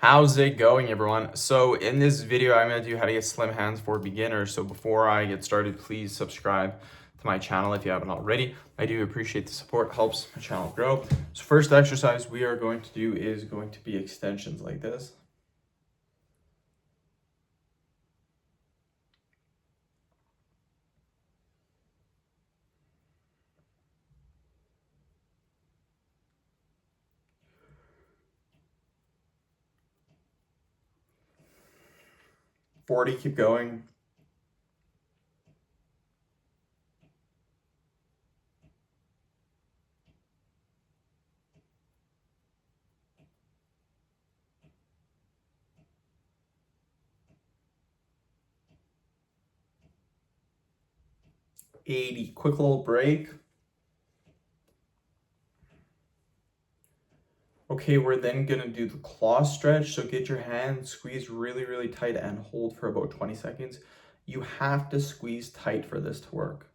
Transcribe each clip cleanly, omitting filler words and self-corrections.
How's it going, everyone? So in this video, I'm going to do how to get slim hands for beginners. So before I get started, please subscribe to my channel if you haven't already. I do appreciate the support, helps my channel grow. So first exercise we are going to do is going to be extensions like this. Keep going. 80, quick little break. Okay, we're then gonna do the claw stretch. So get your hand squeezed really, really tight and hold for about 20 seconds. You have to squeeze tight for this to work.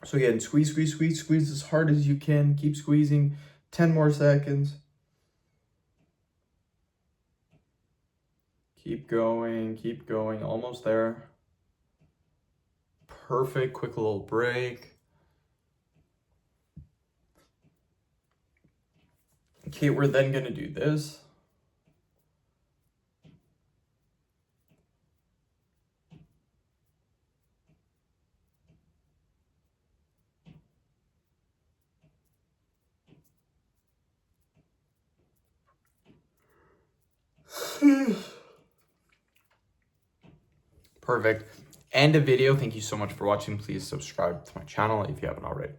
So again, squeeze as hard as you can. Keep squeezing. 10 more seconds. Keep going, almost there. Perfect, quick little break. Okay, we're then gonna do this. Perfect. End of video. Thank you so much for watching. Please subscribe to my channel if you haven't already.